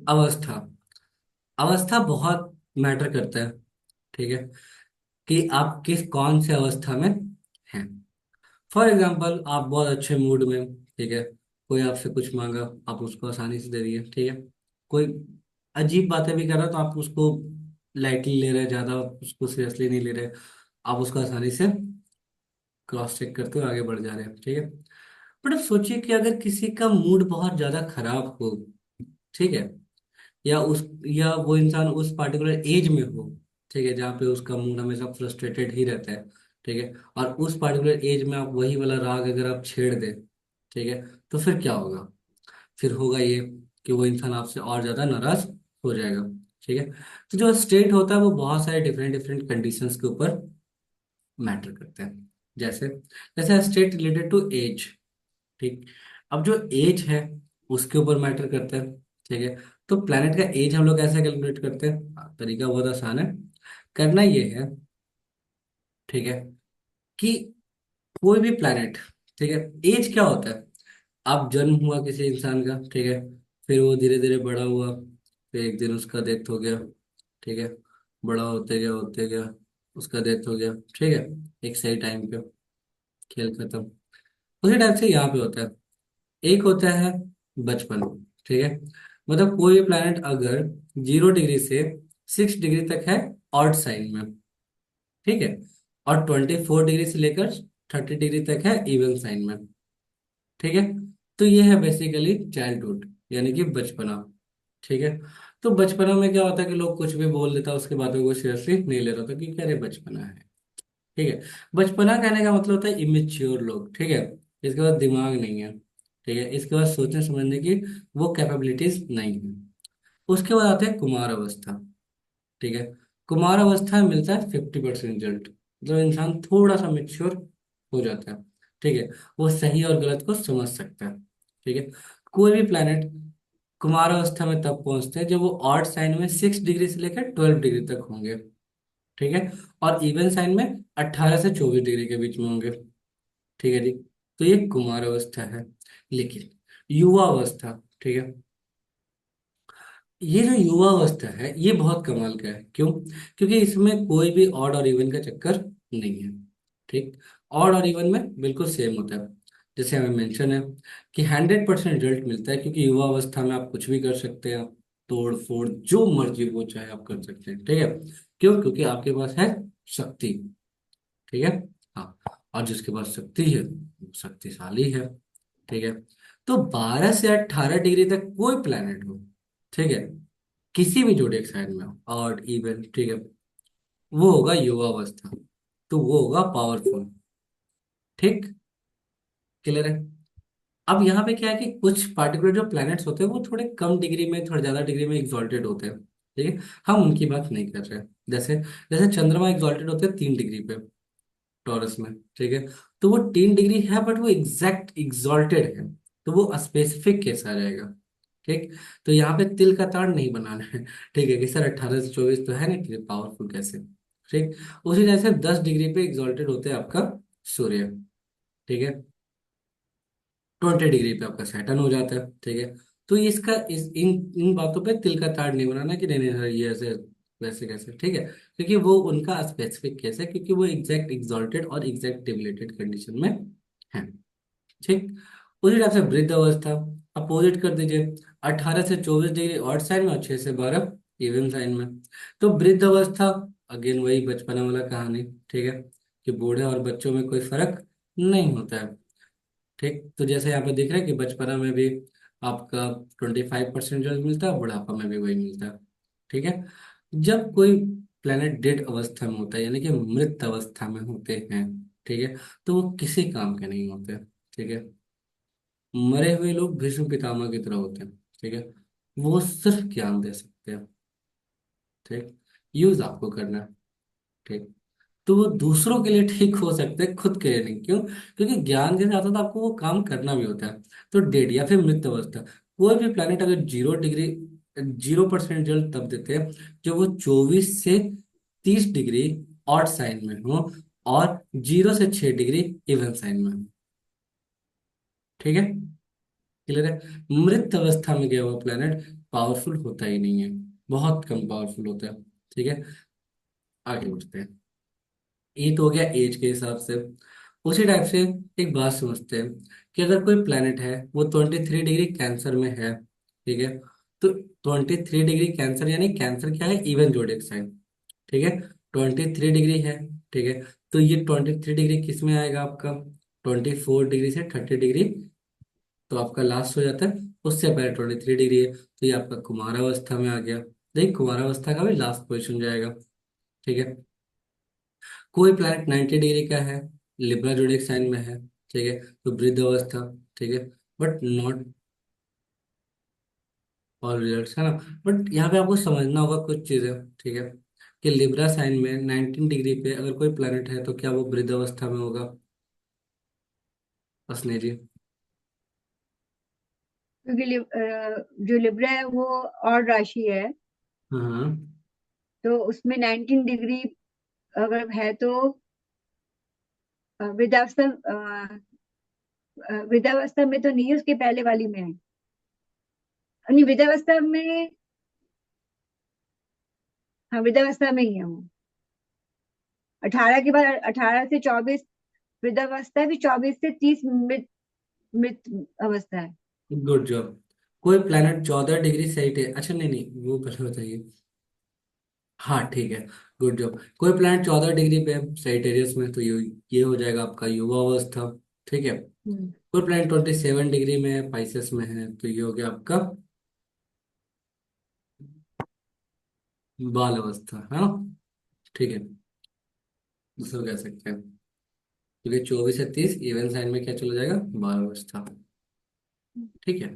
अवस्था। अवस्था बहुत मैटर करता है। ठीक है, कि आप किस कौन से अवस्था में हैं। फॉर एग्जाम्पल, आप बहुत अच्छे मूड में, ठीक है, कोई आपसे कुछ मांगा, आप उसको आसानी से दे दिए, ठीक है। कोई अजीब बातें भी कर रहा है तो आप उसको लाइटली ले रहे हैं, ज्यादा उसको सीरियसली नहीं ले रहे, आप उसको आसानी से क्रॉस चेक करते हुए आगे बढ़ जा रहे हैं, ठीक है। बट अब सोचिए कि अगर किसी का मूड बहुत ज्यादा खराब हो, ठीक है, या वो इंसान उस पार्टिकुलर एज में हो, ठीक है, जहाँ पे उसका मूड हमेशा फ्रस्ट्रेटेड ही रहता है, ठीक है, और उस पार्टिकुलर एज में आप वही वाला राग अगर आप छेड़ दें, ठीक है, तो फिर क्या होगा? फिर होगा ये कि वो इंसान आपसे और ज्यादा नाराज हो जाएगा, ठीक है। तो जो स्टेट होता है वो बहुत सारे डिफरेंट डिफरेंट कंडीशंस के ऊपर मैटर करते हैं। जैसे जैसे स्टेट रिलेटेड टू एज, ठीक। अब जो एज है उसके ऊपर मैटर करता है, ठीक है। तो प्लेनेट का एज हम लोग कैसे कैलकुलेट करते हैं? तरीका बहुत आसान है। करना ये है, ठीक है, कि कोई भी प्लेनेट, ठीक है, एज क्या होता है? आप जन्म हुआ किसी इंसान का, ठीक है, फिर वो धीरे धीरे बड़ा हुआ, फिर एक दिन उसका डेथ हो गया, ठीक है, बड़ा होते गया उसका डेथ हो गया, ठीक है, एक सही टाइम पे खेल खत्म। उसी टाइप से यहाँ पे होता है। एक होता है बचपन, ठीक है। मतलब कोई भी प्लैनेट अगर 0 डिग्री से 6 डिग्री तक है ऑड साइन में, ठीक है, और 24 डिग्री से लेकर 30 डिग्री तक है इवन साइन में, ठीक है। तो ये है बेसिकली चाइल्डहुड, यानी कि बचपना, ठीक है। तो बचपना में क्या होता है कि लोग कुछ भी बोल देता है, उसके बातों को सीरियसली नहीं ले रहा था कि अरे बचपना है, ठीक है। बचपना कहने का मतलब होता है इमेच्योर लोग, ठीक है, इसके बाद दिमाग नहीं है, ठीक है, इसके बाद सोचने समझने की वो कैपेबिलिटीज नहीं है। उसके बाद आता है कुमार अवस्था, ठीक है। कुमार अवस्था में मिलता है 50% रिजल्ट, जो इंसान थोड़ा सा मेच्योर हो जाता है, ठीक है, वो सही और गलत को समझ सकता है, ठीक है। कोई भी प्लैनेट कुमार अवस्था में तब पहुंचते हैं जब वो ऑड साइन में 6 डिग्री से लेकर 12 डिग्री तक होंगे, ठीक है, और इवन साइन में 18 से 24 डिग्री के बीच में होंगे, ठीक है जी। तो ये कुमार अवस्था है। लेकिन युवा अवस्था, ठीक है, ये जो युवा अवस्था है ये बहुत कमाल का है। क्यों? क्योंकि इसमें कोई भी ऑड और इवन का चक्कर नहीं है, ठीक। ऑड और इवन में बिल्कुल सेम होता है। जैसे हमें मेंशन है कि 100% रिजल्ट मिलता है, क्योंकि युवा अवस्था में आप कुछ भी कर सकते हैं, तोड़ फोड़ जो मर्जी वो चाहे आप कर सकते हैं, ठीक है। क्यों? क्योंकि आपके पास है शक्ति, ठीक है। हाँ, और जिसके पास शक्ति है वो शक्तिशाली है, ठीक है। तो 12 से 18 डिग्री तक कोई प्लेनेट हो, ठीक है, किसी भी जोडिएक साइन में हो, और इवन, ठीक है, वो होगा युवा अवस्था, तो वो होगा पावरफुल, ठीक। क्लियर है? अब यहाँ पे क्या है कि कुछ पार्टिकुलर जो प्लैनेट्स होते हैं वो थोड़े कम डिग्री में, थोड़ा ज्यादा डिग्री में एग्जॉल्टेड होते हैं, ठीक है। हम उनकी बात नहीं कर रहे हैं। जैसे जैसे चंद्रमा एग्जॉल्टेड होते हैं 3 डिग्री पे, टॉरस में, ठीक है। तो वो 3 डिग्री है बट वो एग्जैक्ट एग्जॉल्टेड है, तो वो स्पेसिफिक केस आ जाएगा, ठीक। तो यहाँ पे तिल का ताड़ नहीं बनाना है, ठीक है, कि सर 18 से 24 तो है ना, कि पावरफुल कैसे, ठीक। उसी तरह से 10 डिग्री पे एग्जॉल्टेड होते हैं आपका सूर्य, ठीक है, 20 डिग्री पे आपका सैटर्न हो जाता है, ठीक है। तो इसका इस इन इन बातों पे तिल का ताड़ नहीं बनाना कि नहीं नहीं सर ये ऐसे वैसे कैसे, ठीक है, क्योंकि वो उनका स्पेसिफिक केस है, क्योंकि वो एग्जैक्ट एग्जॉल्टेड और एग्जैक्ट डिबिलेटेड कंडीशन में है, ठीक। उसी टाइप से वृद्ध अवस्था अपोजिट कर दीजिए, 18 से 24 डिग्री ऑड साइन में और 6 से 12 इवन साइन में। तो वृद्ध अवस्था, अगेन वही बचपना वाला कहानी, ठीक है, कि बूढ़े और बच्चों में कोई फर्क नहीं होता है, ठीक। तो जैसे यहाँ पे दिख रहा है कि बचपना में भी आपका 25% रिजल्ट मिलता है, बुढ़ापा में भी वही मिलता है, ठीक है। जब कोई प्लेनेट डेड अवस्था में होता है, यानी कि मृत अवस्था में होते हैं, ठीक है, तो वो किसी काम के नहीं होते, ठीक है। मरे हुए लोग भीष्म पितामह की तरह होते हैं, ठीक है, वो सिर्फ ज्ञान दे सकते हैं, ठीक। यूज आपको करना है, ठीक। तो वो दूसरों के लिए ठीक हो सकते हैं, खुद के लिए नहीं। क्यों? क्योंकि ज्ञान के साथ साथ आपको वो काम करना भी होता है। तो डेड या फिर मृत अवस्था, कोई भी प्लेनेट अगर 0 डिग्री 0% जल तब देते हैं जो वो 24 से 30 डिग्री ऑड साइन में हो, और 0 से 6 डिग्री इवन साइन में हो, ठीक है। क्लियर है? मृत अवस्था में गया हुआ प्लेनेट पावरफुल होता ही नहीं है, बहुत कम पावरफुल होता है। ठीक है, आगे बढ़ते हैं। ये तो हो गया एज के हिसाब से। उसी टाइप से एक बात समझते हैं कि अगर कोई प्लेनेट है वो 23 डिग्री कैंसर में है, ठीक है, तो 23 डिग्री कैंसर यानी कैंसर क्या है, इवन जोडिक साइन। ठीक है, 23 डिग्री है। ठीक है, तो ये 23 डिग्री किस में आएगा आपका, 24 डिग्री से 30 डिग्री, तो आपका लास्ट हो जाता है, उससे पहले 23 डिग्री है, तो ये आपका कुमारावस्था में आ गया। देखिए कुमारावस्था का भी लास्ट पोजिशन जाएगा। ठीक है, कोई प्लैनेट 90 डिग्री का है, लिब्रा जोडिक साइन में है, ठीक है, तो वृद्ध अवस्था। ठीक है, बट नॉट ऑल रिजल्ट्स, है ना। बट यहाँ पे आपको समझना होगा कुछ चीजें। ठीक है, कि लिब्रा साइन में 19 डिग्री पे अगर कोई प्लैनेट है तो क्या वो वृद्ध अवस्था में होगा, असने जी। क्योंकि जो लिब्रा है वो और राशि है, हाँ, तो उसमें 19 डिग्री अगर है तो वृद्धावस्था, वृद्धावस्था में तो नहीं है, उसके पहले वाली में है। नहीं, वृद्धावस्था में, हाँ वृद्धावस्था में ही है वो। 18 के बाद, 18 से 24 वृद्धावस्था है, फिर 24 से 30 मृत मृत अवस्था है। Good job. कोई प्लैनेट 14 डिग्री सही है, अच्छा नहीं नहीं वो पहले बताइए। हाँ ठीक है, गुड जॉब। कोई प्लैनेट 14 डिग्री पे सैजिटेरियस में, तो ये हो जाएगा आपका युवा अवस्था। ठीक है, हम्म। कोई प्लैनेट 27 डिग्री में पाइसेस में है, तो ये हो गया आपका बाल अवस्था, है ना। ठीक है, दूसरा कह सकते हैं, क्योंकि 24 से 30 इवन साइन में क्या चला जाएगा, बाल अवस्था। ठीक है,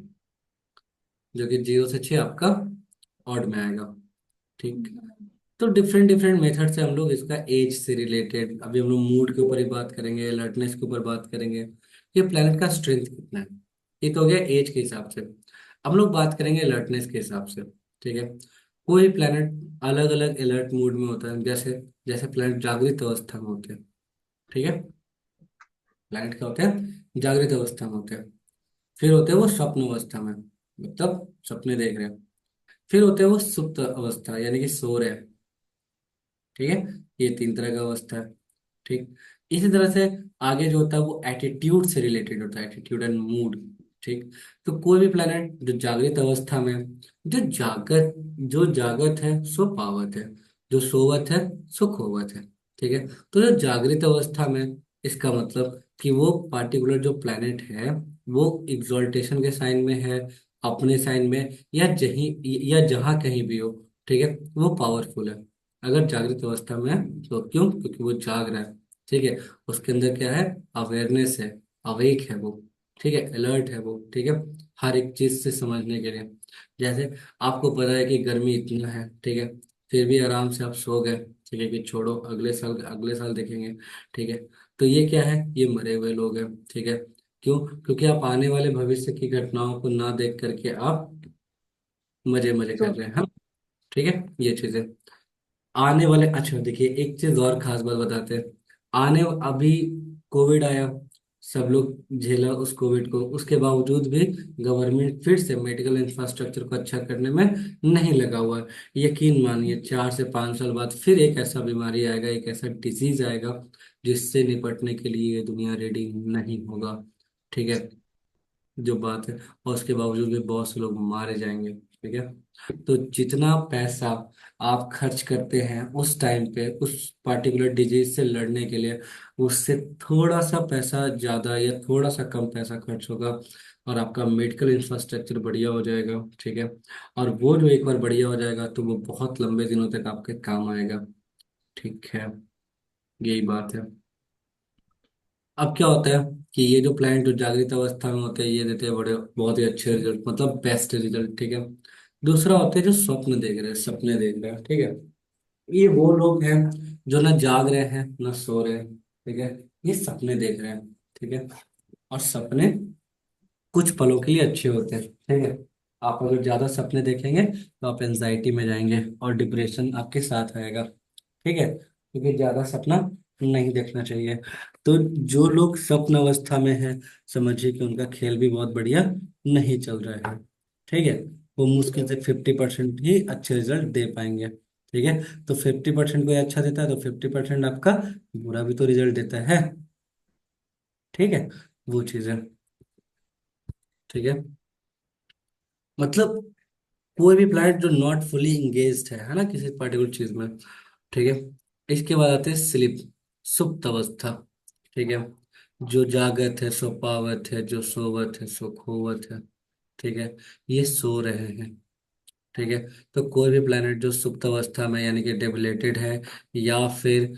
जो कि 0 से 6 आपका ऑड में आएगा। ठीक, तो डिफरेंट डिफरेंट मेथड से हम लोग इसका एज से रिलेटेड, अभी हम लोग मूड के ऊपर ही बात करेंगे, अलर्टनेस के ऊपर बात करेंगे, ये प्लेनेट का स्ट्रेंथ कितना है। ये तो हो गया एज के हिसाब से। हम लोग बात करेंगे अलर्टनेस के हिसाब से। ठीक है, कोई प्लेनेट अलग अलग अलर्ट मूड में होता है, जैसे जैसे प्लेनेट जागृत अवस्था में होते हैं। ठीक है, प्लेनेट क्या होते हैं, जागृत अवस्था में होते हैं। फिर होते हैं वो स्वप्न अवस्था में, मतलब सपने देख रहे हैं। फिर होते हैं वो सुप्त अवस्था यानी कि सो रहे हैं। ठीक है, ये 3 तरह का अवस्था है। ठीक, इसी तरह से आगे जो होता है वो एटीट्यूड से रिलेटेड होता है, एटीट्यूड एंड मूड। ठीक, तो कोई भी प्लेनेट जो जागृत अवस्था में, जो जागत जो जागत है सो पावत है, जो सोवत है सो खोवत है। ठीक है, तो जो जागृत अवस्था में, इसका मतलब कि वो पार्टिकुलर जो प्लेनेट है वो एग्जॉल्टेशन के साइन में है, अपने साइन में, या जहाँ कहीं भी हो। ठीक है, वो पावरफुल है अगर जागृत अवस्था में है। तो क्यों, क्योंकि वो जाग रहा है। ठीक है, उसके अंदर क्या है, अवेयरनेस है, अवेक है वो। ठीक है, अलर्ट है वो। ठीक है, हर एक चीज से समझने के लिए। जैसे आपको पता है कि गर्मी इतना है, ठीक है, फिर भी आराम से आप सो गए। ठीक है, कि छोड़ो अगले साल देखेंगे। ठीक है, तो ये क्या है, ये मरे हुए लोग हैं। ठीक है, क्यों, क्योंकि आप आने वाले भविष्य की घटनाओं को ना देख करके आप मजे मजे कर तो रहे हैं, हाँ। ठीक है, ये चीजें आने वाले, अच्छा देखिए एक चीज और खास बात बताते हैं। आने अभी कोविड आया, सब लोग झेला उस कोविड को, उसके बावजूद भी गवर्नमेंट फिर से मेडिकल इंफ्रास्ट्रक्चर को अच्छा करने में नहीं लगा हुआ है। यकीन मानिए 4 से 5 साल बाद फिर एक ऐसा बीमारी आएगा, एक ऐसा डिजीज आएगा जिससे निपटने के लिए ये दुनिया रेडी नहीं होगा। ठीक है, जो बात है, और उसके बावजूद भी बहुत से लोग मारे जाएंगे। ठीक है, तो जितना पैसा आप खर्च करते हैं उस टाइम पे उस पार्टिकुलर डिजीज से लड़ने के लिए, उससे थोड़ा सा पैसा ज्यादा या थोड़ा सा कम पैसा खर्च होगा, और आपका मेडिकल इंफ्रास्ट्रक्चर बढ़िया हो जाएगा। ठीक है, और वो जो एक बार बढ़िया हो जाएगा तो वो बहुत लंबे दिनों तक आपके काम आएगा। ठीक है, यही बात है। अब क्या होता है कि ये जो प्लांट जो जागृत अवस्था में होते हैं ये देते हैं बड़े बहुत ही अच्छे रिजल्ट, मतलब बेस्ट रिजल्ट। ठीक है, दूसरा होता है जो स्वप्न देख रहे हैं, सपने देख रहे हैं। ठीक है, ये वो लोग हैं जो ना जाग रहे हैं ना सो रहे हैं। ठीक है, ये सपने देख रहे हैं। ठीक है, और सपने कुछ पलों के लिए अच्छे होते हैं। ठीक है, आप अगर ज्यादा सपने देखेंगे तो आप एंजाइटी में जाएंगे और डिप्रेशन आपके साथ आएगा। ठीक है, क्योंकि ज्यादा सपना नहीं देखना चाहिए। तो जो लोग स्वप्न अवस्था में है, समझिए कि उनका खेल भी बहुत बढ़िया नहीं चल रहा है। ठीक है, वो मुश्किल से 50% ही अच्छे रिजल्ट दे पाएंगे। ठीक है, तो 50% कोई अच्छा देता है तो 50% आपका बुरा भी तो रिजल्ट देता है। ठीक है, वो चीज़ है। ठीक है, मतलब कोई भी प्लैनेट जो नॉट फुली इंगेज्ड है ना, किसी पर्टिकुलर चीज में। ठीक है, इसके बाद आते हैं स्लिप, सुप्त अवस्था। ठीक है, जो जागत है सो पावत है, जो सोवत है सो खोवत है। ठीक है, ये सो रहे हैं। ठीक है, तो कोई भी प्लैनेट जो सुप्त अवस्था में यानी कि डेबिलेटेड है, या फिर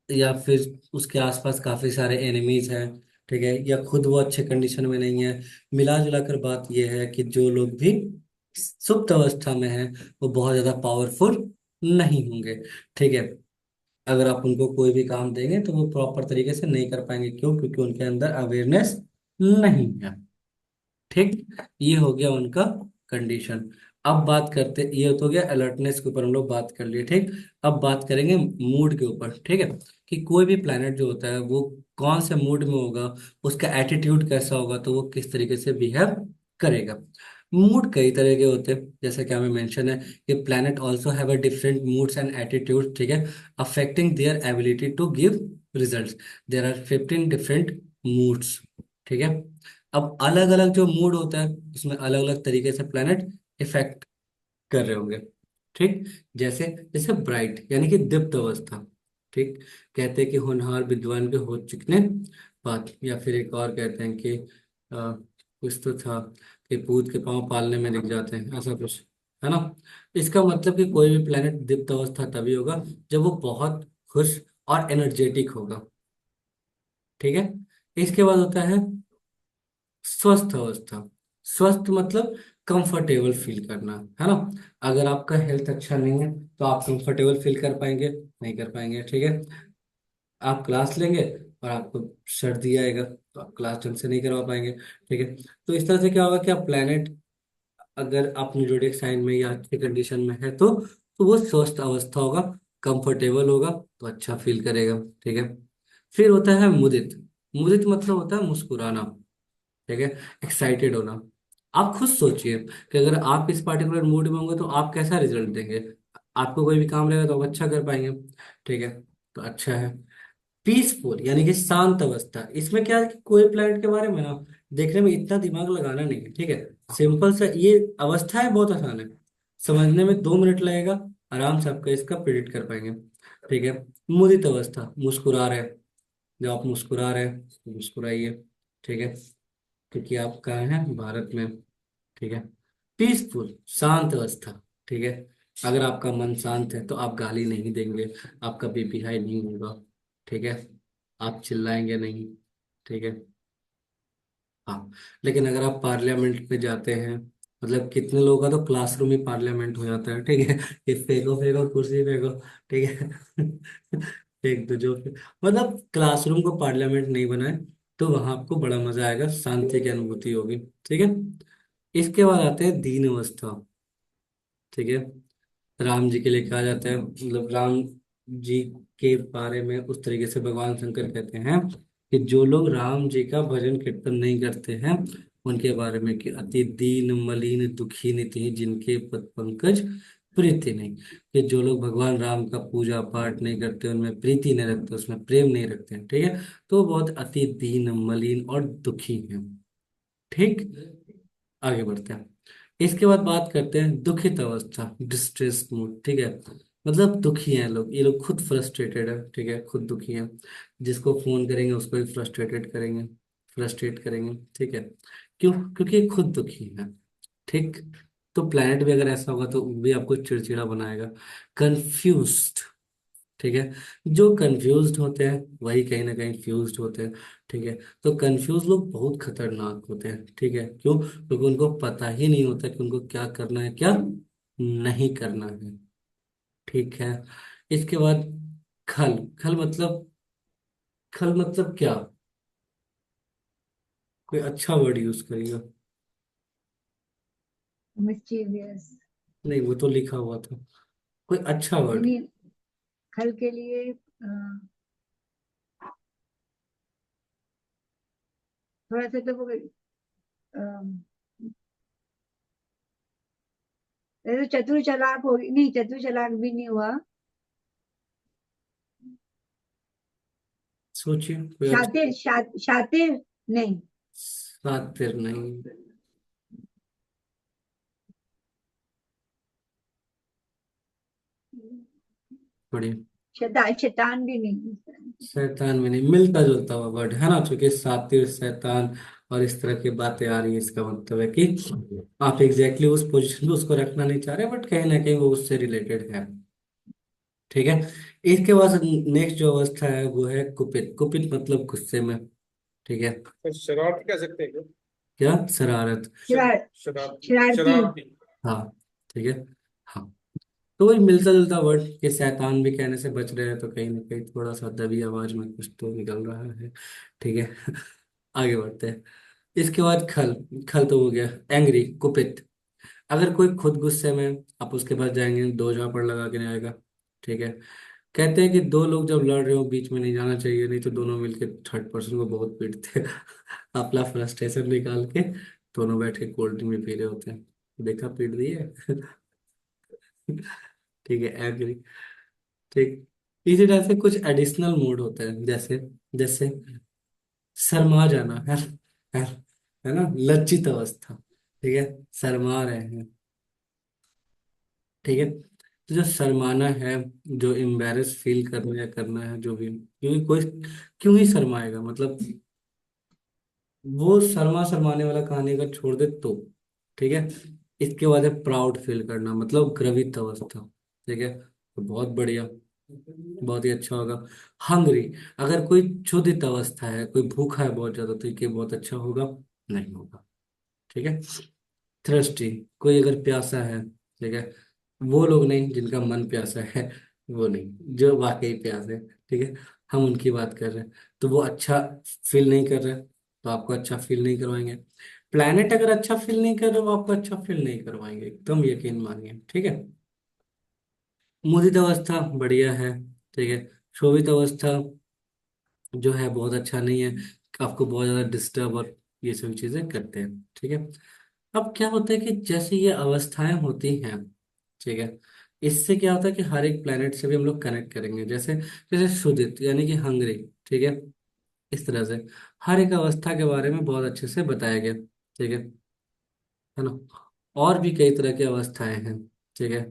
या फिर उसके आसपास काफी सारे एनिमीज हैं, ठीक है, या खुद वो अच्छे कंडीशन में नहीं है, मिला जुला कर बात यह है कि जो लोग भी सुप्त अवस्था में हैं वो बहुत ज्यादा पावरफुल नहीं होंगे। ठीक है, अगर आप उनको कोई भी काम देंगे तो वो प्रॉपर तरीके से नहीं कर पाएंगे। क्यों? क्योंकि उनके अंदर अवेयरनेस नहीं है। ठीक, ये हो गया उनका कंडीशन। अब बात करते, ये तो हो गया अलर्टनेस के ऊपर हम लोग बात कर लिए। ठीक, अब बात करेंगे मूड के ऊपर। ठीक है, कि कोई भी प्लेनेट जो होता है वो कौन से मूड में होगा, उसका एटीट्यूड कैसा होगा, तो वो किस तरीके से बिहेव करेगा। मूड कई तरह के होते हैं, जैसे कि हमें मेंशन है कि planet also have a different moods and attitude. ठीक है, affecting their ability to give results. There are 15 different moods. ठीक है, अब अलग अलग जो मूड होता है उसमें अलग अलग तरीके से प्लैनेट इफेक्ट कर रहे होंगे। ठीक, जैसे जैसे ब्राइट यानी कि दीप्त अवस्था। ठीक, कहते हैं कि होनहार विद्वान के हो चिकने बात, या फिर एक और कहते हैं कि कुछ तो था कि पूत के पांव पालने में दिख जाते हैं, ऐसा कुछ है ना। इसका मतलब कि कोई भी प्लेनेट दीप्त अवस्था तभी होगा जब वो बहुत खुश और एनर्जेटिक होगा। ठीक है, इसके बाद होता है स्वस्थ अवस्था। स्वस्थ मतलब कंफर्टेबल फील करना, है ना। अगर आपका हेल्थ अच्छा नहीं है तो आप कंफर्टेबल फील कर पाएंगे? नहीं कर पाएंगे। ठीक है, आप क्लास लेंगे और आपको सर्दी आएगा तो आप क्लास ढंग से नहीं करवा पाएंगे। ठीक है, तो इस तरह से क्या होगा कि आप प्लेनेट अगर अपनी जोडिक साइन में या अच्छी कंडीशन में है तो वो स्वस्थ अवस्था होगा, कंफर्टेबल होगा, तो अच्छा फील करेगा। ठीक है, फिर होता है मुदित। मुदित मतलब होता है मुस्कुराना। ठीक है, एक्साइटेड होना। आप खुद सोचिए कि अगर आप इस पर्टिकुलर मूड में होंगे तो आप कैसा रिजल्ट देंगे। आपको कोई भी काम रहेगा तो आप अच्छा कर पाएंगे। ठीक है, तो अच्छा है। पीसफुल यानी कि शांत अवस्था, इसमें क्या है कि कोई प्लैनेट के बारे में ना देखने में इतना दिमाग लगाना नहीं है। ठीक है, सिंपल सा ये अवस्था है, बहुत आसान है समझने में, 2 मिनट लगेगा, आराम से आपका इसका प्रिडिक्ट कर पाएंगे। ठीक है, मुदित अवस्था, मुस्कुरा रहे, जब आप मुस्कुरा रहे हैं तो मुस्कुराइए। ठीक है, क्योंकि आप कहाँ हैं, भारत में। ठीक है, पीसफुल शांत अवस्था। ठीक है, अगर आपका मन शांत है तो आप गाली नहीं देंगे, आपका बीपी हाई नहीं होगा। ठीक है, आप चिल्लाएंगे नहीं। ठीक है, हाँ, लेकिन अगर आप पार्लियामेंट में जाते हैं, मतलब कितने लोगों का तो क्लासरूम ही पार्लियामेंट हो जाता है। ठीक है, कि फेंको फेंको कुर्सी फेंको। ठीक है, फेंक दो जो मतलब क्लासरूम को पार्लियामेंट नहीं बनाए, तो वहां आपको बड़ा मजा आएगा, शांति की अनुभूति होगी। ठीक है, इसके बाद आते हैं दीन अवस्था। ठीक है, राम जी के लिए कहा जाता है, मतलब राम जी के बारे में उस तरीके से भगवान शंकर कहते हैं कि जो लोग राम जी का भजन कीर्तन नहीं करते हैं उनके बारे में कि अति दीन मलिन दुखी निति जिनके पद पंकज प्रीति नहीं। कि जो लोग भगवान राम का पूजा पाठ नहीं करते, उनमें प्रीति नहीं रखते, उसमें प्रेम नहीं रखते हैं, ठीक है, तो वो बहुत अति दीन मलिन और दुखी हैं। ठीक, आगे बढ़ते हैं। इसके बाद बात करते हैं दुखित अवस्था, डिस्ट्रेस मूड। ठीक है, मतलब दुखी हैं लोग, ये लोग खुद फ्रस्ट्रेटेड है। ठीक है, खुद दुखी हैं, जिसको फोन करेंगे उसको भी फ्रस्ट्रेटेड करेंगे, फ्रस्ट्रेट करेंगे। ठीक है, क्यों? क्योंकि ये खुद दुखी है। ठीक, तो प्लेनेट भी अगर ऐसा होगा तो वो भी आपको चिड़चिड़ा बनाएगा। कंफ्यूज्ड। ठीक है, जो कंफ्यूज्ड होते हैं वही कहीं ना कहीं फ्यूज्ड होते हैं। ठीक है, तो कंफ्यूज लोग बहुत खतरनाक होते हैं। ठीक है, क्यों? क्योंकि उनको पता ही नहीं होता कि उनको क्या करना है क्या नहीं करना है। ठीक है, इसके बाद खल। खल मतलब क्या? कोई अच्छा वर्ड यूज करिएगा। मिस्चीवियस। नहीं, वो तो लिखा हुआ था, कोई अच्छा वर्ड। नहीं, खल के लिए थोड़ा सा तो वो तो चतुर चालाक होगी नहीं, चतुर चालाक भी नहीं हुआ। सोचिए कोई अच्छा। शातिर, शातिर नहीं। शातिर नहीं। बढ़िया। शैतान भी नहीं। शैतान में नहीं, मिलता जुलता हुआ वर्ड है ना, चूंकि सातिर शैतान और इस तरह की बातें आ रही है, इसका मतलब है कि आप एग्जैक्टली उस पोजीशन पे उसको रखना नहीं चाह रहे, बट कहीं ना कहीं वो उससे रिलेटेड है। ठीक है। इसके बाद नेक्स्ट जो अवस्था है वो है कुपित। कुपित मतलब गुस्से में। ठीक है। तो शरारत कह सकते हैं क्या? क्या? शरारत। शरार, शरारती शरारती। शरारती। हाँ। ठीक है। हाँ। तो वही मिलता जुलता वर्ड कि शैतान भी कहने से बच रहे हैं, तो कहीं ना कहीं थोड़ा सा दबी आवाज में कुछ तो निकल रहा है। ठीक है। आगे बढ़ते हैं। इसके बाद खल। खल तो हो गया एंग्री, कुपित। अगर कोई खुद गुस्से में, आप उसके पास जाएंगे, दो झापड़ लगा के नहीं आएगा। ठीक है। कहते हैं कि दो लोग जब लड़ रहे हो बीच में नहीं जाना चाहिए, नहीं तो दोनों मिलके थर्ड पर्सन को बहुत पीटते हैं। अपना फ्रस्ट्रेशन निकाल के दोनों बैठ के कोल्ड ड्रिंक भी पी रहे होते हैं। देखा, पीट दिए। ठीक है, एग्री। ठीक। इसी तरह से कुछ एडिशनल मोड होते हैं, जैसे जैसे शर्मा जाना है है ना, लज्जित अवस्था। ठीक है। शर्मा रहे हैं। ठीक है। तो जो शर्माना है, जो एम्बेरस फील करना या करना है, जो भी, क्योंकि कोई क्यों ही शर्माएगा, मतलब वो शर्मा शर्माने वाला कहानी अगर छोड़ दे तो। ठीक है। इसके बाद है प्राउड फील करना, मतलब गर्वित अवस्था। ठीक है, तो बहुत बढ़िया, बहुत ही अच्छा होगा। हंग्री। अगर कोई क्षुधित अवस्था है, कोई भूखा है बहुत ज्यादा, तो ये बहुत अच्छा होगा? नहीं होगा। ठीक है। थ्रस्टी। कोई अगर प्यासा है, ठीक है, वो लोग नहीं जिनका मन प्यासा है, वो नहीं, जो वाकई प्यास है। ठीक है। हम उनकी बात कर रहे हैं। तो वो अच्छा फील नहीं कर रहे, तो आपको अच्छा फील नहीं करवाएंगे। प्लैनेट अगर अच्छा फील नहीं कर रहे, वो आपको अच्छा फील नहीं करवाएंगे, एकदम यकीन मानिए। ठीक है। मुदित अवस्था बढ़िया है। ठीक है। शोभित अवस्था जो है बहुत अच्छा नहीं है, आपको बहुत ज्यादा डिस्टर्ब और ये सभी चीजें करते हैं। ठीक है। अब क्या होता है कि जैसे ये अवस्थाएं होती हैं, ठीक है, इससे क्या होता है कि हर एक प्लेनेट से भी हम लोग कनेक्ट करेंगे, जैसे जैसे सुदित यानी कि हंगरी। ठीक है। इस तरह से हर एक अवस्था के बारे में बहुत अच्छे से बताया गया। ठीक है ना। और भी कई तरह की अवस्थाएं हैं। ठीक है।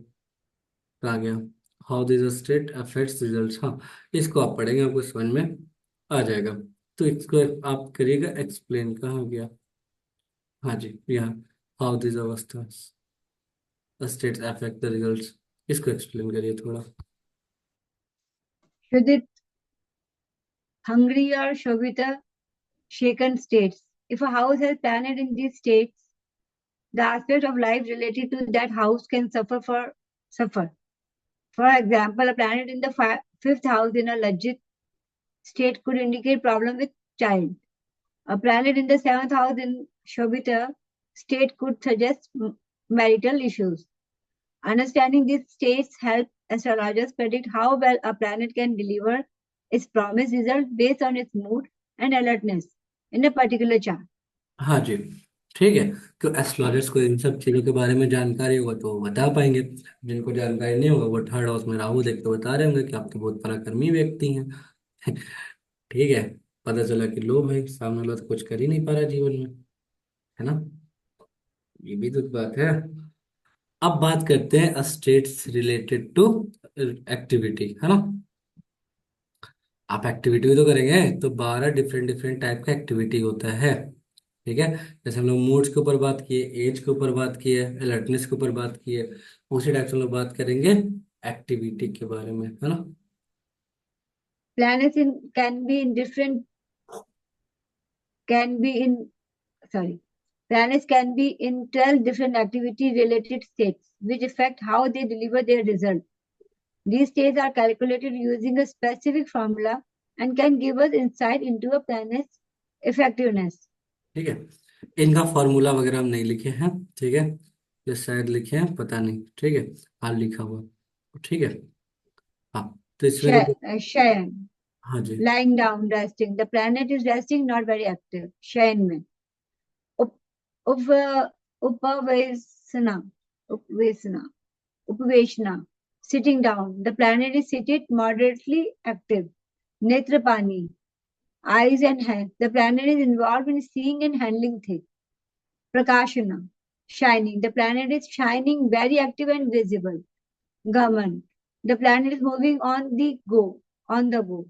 आ गया how this state affects results. हाँ, इसको आप पढ़ेंगे, आपको समझ में आ जाएगा। तो इसको आप करिएगा एक्सप्लेन। कहाँ गया? हाँ जी, यहाँ हाउ दिस अवस्था स्टेट्स अफेक्ट द रिजल्ट्स, इसको एक्सप्लेन करिए थोड़ा। शुद्ध, hungry or shobita, shaken states. If a house has planet in these states, the aspect of life related to that house can suffer. For example, a planet in the fifth house in a Lajit state could indicate problem with child. A planet in the seventh house in Shobita state could suggest marital issues. Understanding these states help astrologers predict how well a planet can deliver its promised result based on its mood and alertness in a particular chart. हाँ जी। ठीक है। तो astrologers को इन सब चीज़ों के बारे में जानकारी होगा तो वो बता पाएंगे। जिनको जानकारी नहीं होगा वो थर्ड हाउस में राहु देख के बता रहे होंगे कि आप तो बहुत पराक्रमी व्यक्ति हैं। ठीक है। पता चला कि लो भाई, सामने वाला तो कुछ कर ही नहीं पा रहा जीवन में, है ना। ये भी तो बात है। अब बात करते हैं स्टेट्स रिलेटेड टू एक्टिविटी, है ना। आप एक्टिविटी भी तो करेंगे, तो 12 डिफरेंट डिफरेंट टाइप का एक्टिविटी होता है। ठीक है। जैसे हम लोग मूड्स के ऊपर बात किए, एज के ऊपर बात किए, अलर्टनेस के ऊपर बात किए, उसी टाइप से हम लोग बात करेंगे एक्टिविटी के बारे में, है ना। Planets in can be in sorry. Planets can be in 12 different activity related states which affect how they deliver their result. These states are calculated using a specific formula and can give us insight into a planet's effectiveness. ठीक है। इनका formula वगैरह हम नहीं लिखे हैं। ठीक है। ये शायद लिखे हैं, पता नहीं। ठीक है। हाल लिखा हुआ। ठीक है। हाँ। तो इसमें देखो। Shayan, हाँ जी। lying down, resting. The planet is resting, not very active. Shayan mein. Up, up, upavesana. Upvesana. Upveshna. Sitting down. The planet is seated, moderately active. Netrapani. Eyes and hands. The planet is involved in seeing and handling things. Prakashana. Shining. The planet is shining, very active and visible. Gaman. The planet is moving on the go. On the go.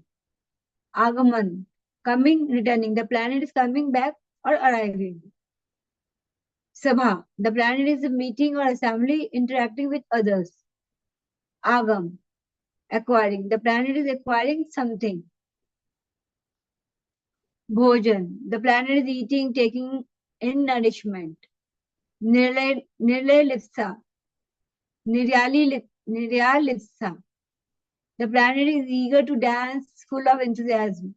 Agaman. Coming, returning. The planet is coming back or arriving. Sabha. The planet is a meeting or assembly interacting with others. Agam. Acquiring. The planet is acquiring something. Bhojan. The planet is eating, taking in nourishment. Nirlay Niryalipsa. The planet is eager to dance, full of enthusiasm.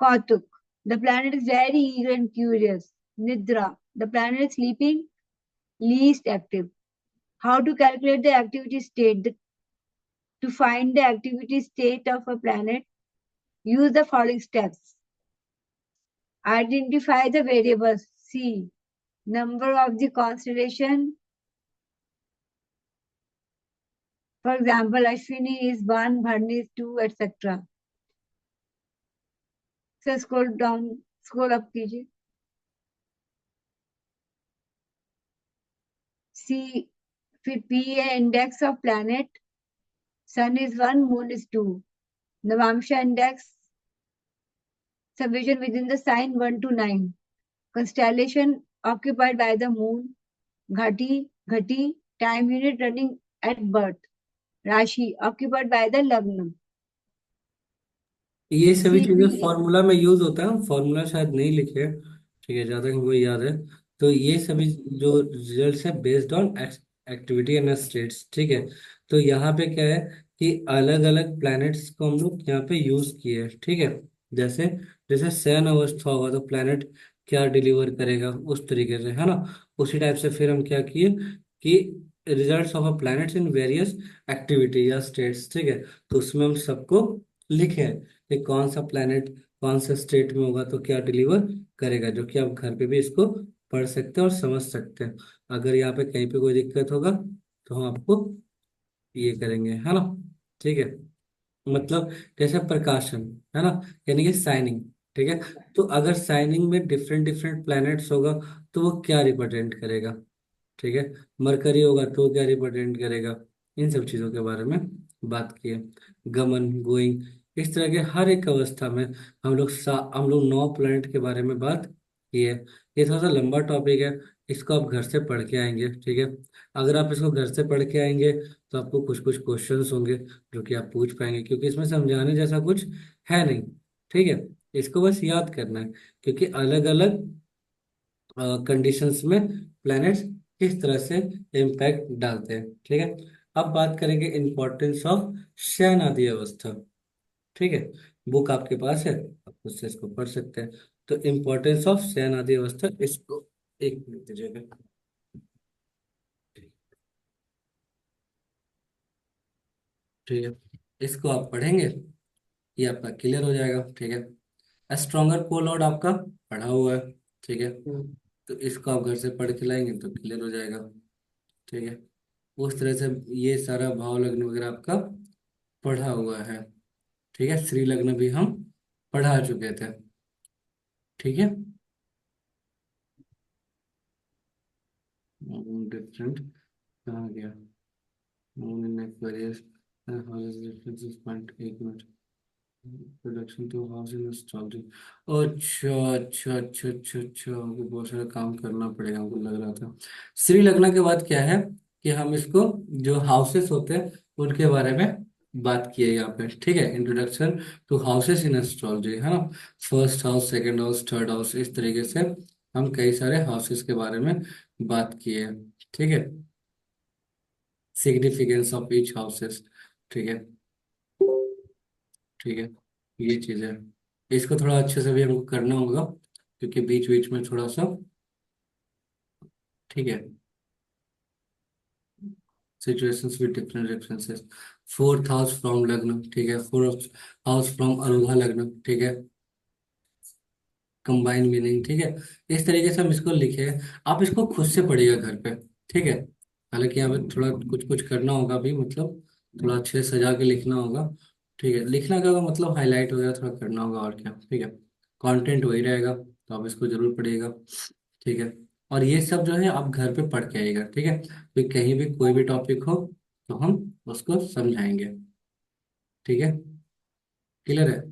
Kautuk. The planet is very eager and curious. Nidra. The planet is sleeping, least active. How to calculate the activity state? To find the activity state of a planet, use the following steps. Identify the variables. C. Number of the constellation. For example, Ashwini is 1, Bharni is 2, etc. So scroll up कीजिए. C. फिर P है index of planet. Sun is 1, Moon is 2. Navamsha index. Subdivision within the sign 1 to 9. Constellation occupied by the Moon. Ghati, time unit running at birth. Rashi occupied by the Lagna. ये सभी चीजें CP. Formula में use होता है, formula शायद नहीं लिखे हैं, ठीक है, जहाँ तक मुझे याद है। तो ये सभी जो रिजल्ट्स है based on activity and states, ठीक है। तो यहाँ पे क्या है कि अलग अलग प्लैनेट्स को हम लोग यहाँ पे यूज किए हैं, ठीक है। जैसे जैसे शयन अवस्था होगा तो प्लैनेट क्या डिलीवर करेगा उस तरीके से, है ना। उसी टाइप से फिर हम क्या किए कि results of a planets in various activity या स्टेट्स, ठीक है। तो उसमें हम सबको लिखे हैं कि कौन सा प्लैनेट कौन सा स्टेट में होगा तो क्या डिलीवर करेगा, जो कि आप घर पे भी इसको पढ़ सकते हैं और समझ सकते हैं। अगर यहाँ पे कहीं पे कोई दिक्कत होगा तो हम आपको ये करेंगे, है ना, ठीक है। मतलब जैसे प्रकाशन, है ना, यानी कि साइनिंग, ठीक है। तो अगर साइनिंग में डिफरेंट डिफरेंट प्लैनेट्स होगा तो वो क्या रिप्रेजेंट करेगा, ठीक है। मरकरी होगा तो क्या रिप्रेजेंट करेगा, इन सब चीजों के बारे में बात की है। गमन, गोइंग, इस तरह के हर एक अवस्था में हम लोग 9 प्लैनेट के बारे में बात की है। ये थोड़ा सा लंबा टॉपिक है, इसको आप घर से पढ़ के आएंगे, ठीक है। अगर आप इसको घर से पढ़ के आएंगे तो आपको कुछ कुछ क्वेश्चंस होंगे जो कि आप पूछ पाएंगे, क्योंकि इसमें समझाने जैसा कुछ है नहीं, ठीक है। इसको बस याद करना है, क्योंकि अलग अलग कंडीशंस में प्लैनेट्स किस तरह से इम्पैक्ट डालते हैं, ठीक है। अब बात करेंगे इम्पोर्टेंस ऑफ शयन आदि अवस्था, ठीक है। बुक आपके पास है, आप उससे इसको पढ़ सकते हैं। तो इम्पोर्टेंस ऑफ शयन आदि अवस्था, इसको एक मिनट दीजिएगा, ठीक है। इसको आप पढ़ेंगे, ये आपका क्लियर हो जाएगा, ठीक है। स्ट्रॉन्गर पोल आउट आपका पढ़ा हुआ है, ठीक है। तो इसको आप घर से पढ़ के लाएंगे तो क्लियर हो जाएगा, ठीक है। उस तरह से ये सारा भाव लग्न वगैरह आपका पढ़ा हुआ है, ठीक है। श्री लग्न भी हम पढ़ा चुके थे, ठीक है। डिफरेंट कहाँ गया, moon in Aquarius house differences point, एक minute, production to house in astrology. अच्छा अच्छा अच्छा अच्छा अच्छा, हमको बहुत सारा काम करना पड़ेगा, हमको लग रहा था। श्री लग्न के बाद क्या है कि हम इसको जो हाउसेस होते हैं उनके बारे में बात किए यहाँ पे, ठीक है। Introduction to houses in astrology, है ना। First house, second house, third house, इस तरीके से हम कई सारे हाउसेस के बारे में बात किए हैं, ठीक है। सिग्निफिकेंस ऑफ ईच हाउसेस, ठीक है, ठीक है। ये चीज है, इसको थोड़ा अच्छे से भी हमको करना होगा, क्योंकि बीच बीच में थोड़ा सा, ठीक है। Situations with different references. Fourth house from लग्न, ठीक है। फोर्थ हाउस फ्रॉम अरुधा लग्न, ठीक है। कंबाइंड मीनिंग, ठीक है। इस तरीके से हम इसको लिखे हैं, आप इसको खुद से पढ़िएगा घर पे, ठीक है। हालांकि यहाँ पे थोड़ा कुछ कुछ करना होगा भी, मतलब थोड़ा अच्छे से सजा के लिखना होगा। ठीक है, लिखना क्या होगा, मतलब हाईलाइट वगैरह थोड़ा करना होगा, और क्या। ठीक है, कंटेंट वही रहेगा, तो आप इसको जरूर पढ़िएगा। ठीक है, और ये सब जो है आप घर पे पढ़ के आइएगा। ठीक है, तो कहीं भी कोई भी टॉपिक हो तो हम उसको समझाएंगे। ठीक है, क्लियर है।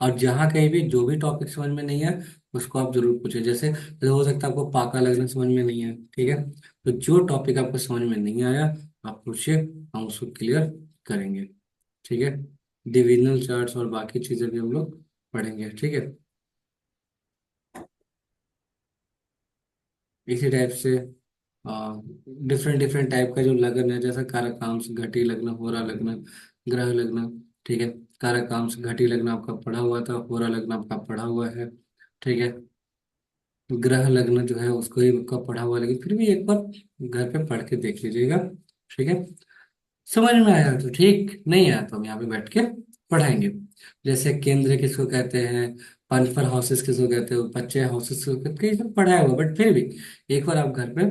और जहाँ कहीं भी जो भी टॉपिक समझ में नहीं है उसको आप जरूर पूछे। जैसे हो सकता है आपको पाका लगना समझ में नहीं है, ठीक है, तो जो टॉपिक आपको समझ में नहीं आया आप पूछिए, हम उसको क्लियर करेंगे। ठीक है, डिविजनल चार्ट्स और बाकी चीजें भी हम लोग पढ़ेंगे। ठीक है, इसी टाइप से डिफरेंट डिफरेंट टाइप का जो लगन है, जैसा कारकांश, घटी लग्न, होरा लग्न, ग्रह लग्न। ठीक है, कारकांश घटी लग्न आपका पढ़ा हुआ था, होरा लग्न आपका पढ़ा हुआ है। ठीक है, ग्रह लग्न जो है उसको ही आपका पढ़ा हुआ है, लेकिन फिर भी एक बार घर पे पढ़ के देख लीजिएगा। ठीक है, समझ में आया तो ठीक, नहीं आया तो हम यहाँ पे बैठ के पढ़ाएंगे। जैसे केंद्र किसको कहते हैं, पनफर हाउसेस किसको कहते हैं, बच्चे हाउसेस किसको कहते हैं, ये सब पढ़ाया हुआ, बट फिर भी एक बार आप घर पे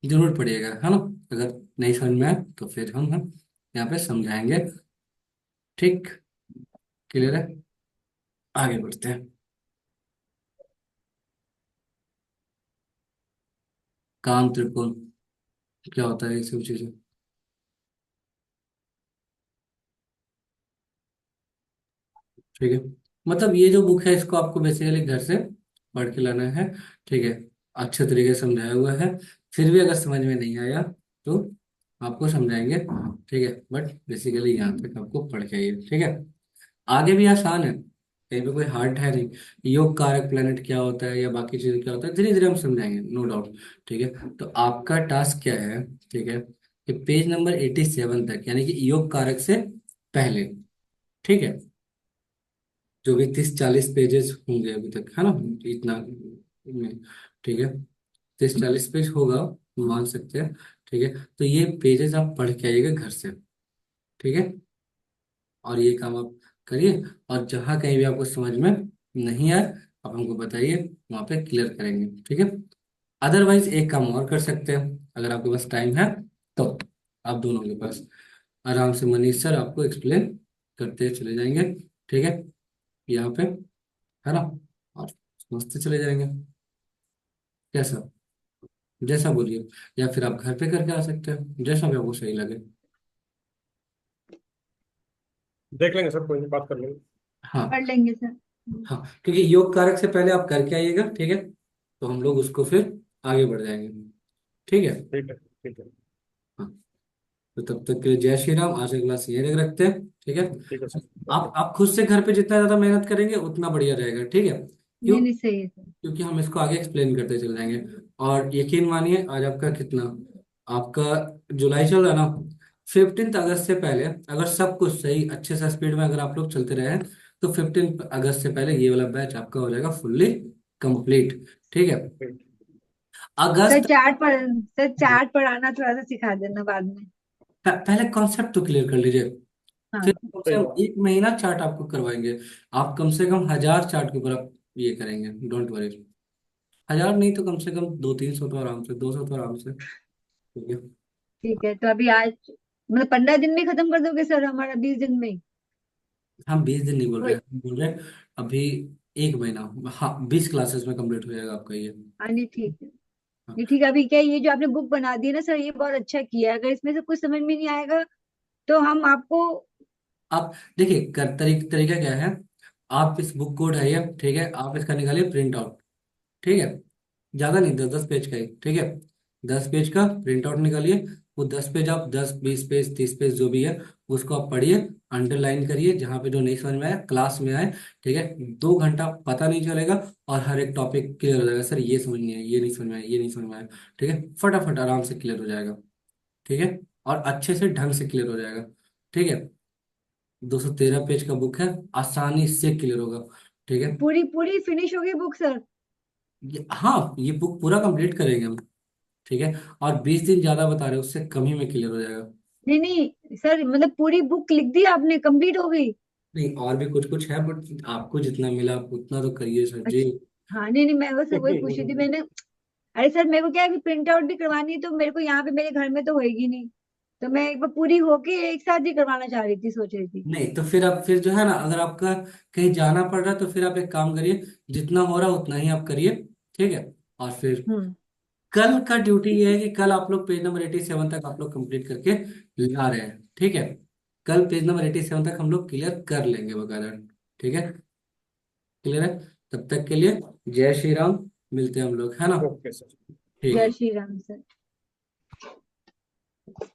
जरूर पढ़िएगा, है ना। अगर नहीं समझ में आए तो फिर हम यहाँ पे समझाएंगे। ठीक, क्लियर है, आगे बढ़ते हैं। काम त्रिकोण क्या होता है, ये सब चीजें। ठीक है, मतलब ये जो बुक है इसको आपको बेसिकली घर से पढ़ के लाना है। ठीक है, अच्छे तरीके से समझाया हुआ है। फिर भी अगर समझ में नहीं आया तो आपको समझाएंगे। ठीक है, बट बेसिकली यहाँ तक आपको पढ़ के आइए। ठीक है, आगे भी आसान है, कहीं पे कोई हार्ड है नहीं। योग कारक प्लेनेट क्या होता है या बाकी चीजें क्या होता है, धीरे धीरे हम समझाएंगे, नो डाउट। ठीक है, तो आपका टास्क क्या है, ठीक है, कि पेज नंबर 87 तक, यानी कि योग कारक से पहले, ठीक है, जो भी 30-40 पेजेस होंगे अभी तक, है ना, इतना में। ठीक है, 30-40 पेज होगा, मान सकते हैं। ठीक है, तो ये पेजेस आप पढ़ के आइएगा घर से। ठीक है, और ये काम आप करिए, और जहाँ कहीं भी आपको समझ में नहीं आए आप हमको बताइए, वहाँ पे क्लियर करेंगे। ठीक है, अदरवाइज एक काम और कर सकते हैं, अगर आपके पास टाइम है तो आप दोनों के पास आराम से मनीष सर आपको एक्सप्लेन करते चले जाएंगे। ठीक है, यहाँ पे, है ना, और समझते चले जाएंगे। कैसा, जैसा बोलिए, या फिर आप घर पे करके आ सकते हैं, जैसा भी आपको सही लगे। देख लेंगे सर, कोई नहीं, बात कर लेंगे। हाँ, पढ़ लेंगे सर। हाँ, क्योंकि योग कारक से पहले आप करके आइएगा। ठीक है, तो हम लोग उसको फिर आगे बढ़ जाएंगे। ठीक है, ठीक है, ठीक है। हाँ, तो तब तक के लिए जय श्री राम, आज का क्लास यही तक रखते हैं। ठीक है, ठीक है सर, ओके। आप खुद से घर पे जितना ज्यादा मेहनत करेंगे उतना बढ़िया रहेगा। ठीक है, क्यों, नहीं नहीं, सही है सर। क्योंकि हम इसको आगे एक्सप्लेन करते चले जाएंगे। और यकीन मानिए, आज आपका कितना, आपका जुलाई चल रहा है ना, 15 अगस्त से पहले अगर सब कुछ सही अच्छे से स्पीड में अगर आप लोग चलते रहे तो 15 अगस्त से पहले ये वाला बैच आपका हो जाएगा फुल्ली कंप्लीट। ठीक है, ठीक। अगस्त, सर चार्ट पढ़ाना थोड़ा सा सिखा देना बाद में। पहले कॉन्सेप्ट तो क्लियर कर लीजिए, फिर हाँ। कम से सही कम बात। 1 महीना चार्ट आपको करवाएंगे। आप कम से कम 1000 चार्ट के ऊपर आप ये करेंगे, डोंट वरी। 1000 नहीं तो कम से कम 200-300 तो आराम से, 200 तो आराम से। ठीक है, ठीक है, तो अभी आज मतलब 15 दिन में खत्म कर दोगे सर, हमारा 20 दिन में ही? हम 20 दिन नहीं बोल रहे वही। हैं, हम बोल रहे हैं अभी 1 महीना। हाँ, 20 क्लासेस में कंप्लीट हो जाएगा आपका ये। हाँ नहीं ठीक है। हाँ, ये ठीक है, अभी क्या है, ये जो आपने बुक बना दी है ना सर, ये बहुत अच्छा किया है। अगर इसमें से कुछ समझ में नहीं आएगा तो हम आपको। आप देखिए तरीका क्या है, आप इस बुक को उठाइए। ठीक है, आप इसका निकालिए प्रिंट आउट। ठीक है, ज्यादा नहीं, 10-10 पेज का ही। ठीक है, 10 पेज का प्रिंट आउट निकालिए। वो 10 पेज आप 10-20 पेज 30 पेज जो भी है उसको आप पढ़िए, अंडरलाइन करिए जहाँ पे जो नहीं समझ में आया क्लास में आए। ठीक है, 2 घंटा पता नहीं चलेगा, और हर एक टॉपिक क्लियर हो जाएगा। सर ये समझ नहीं आया, ये नहीं समझ में आया, ये नहीं समझ में आया। ठीक है, फटाफट आराम से क्लियर हो जाएगा। ठीक है, और अच्छे से ढंग से क्लियर हो जाएगा। ठीक है, 213 पेज का बुक है, आसानी से क्लियर होगा। ठीक है, पूरी पूरी फिनिश होगी बुक सर? हाँ, ये बुक पूरा कंप्लीट करेंगे हम। ठीक है, और 20 दिन ज्यादा बता रहे हो, उससे कम ही में क्लियर हो जाएगा। नहीं नहीं सर, मतलब पूरी बुक लिख दी आपने, कंप्लीट हो गई? नहीं, और भी कुछ कुछ है, बट आपको जितना मिला आप उतना तो करिए सर जी। अच्छा। हाँ नहीं नहीं, मैं बस वही पूछ रही थी मैंने। अरे सर मेरे को क्या है कि प्रिंट आउट भी करवानी है, तो मेरे को यहाँ पे मेरे घर में तो होएगी नहीं, तो मैं एक बार पूरी होके एक साथ ही करवाना चाह रही थी, सोच रही थी। नहीं तो फिर आप फिर जो है ना, अगर आपका कहीं जाना पड़ रहा है तो फिर आप एक काम करिए, जितना हो रहा है उतना ही आप करिए, ठीक है। और फिर हम्म। कल का ड्यूटी ये है कि कल आप लोग पेज नंबर 87 तक आप लोग कंप्लीट करके ला रहे हैं, ठीक है। कल पेज नंबर 87 तक हम लोग क्लियर कर लेंगे वगैरह, ठीक है। क्लियर है? तब तक के लिए जय श्री राम, मिलते हैं हम लोग, है ना। Okay sir. ठीक जय है। श्री राम सर।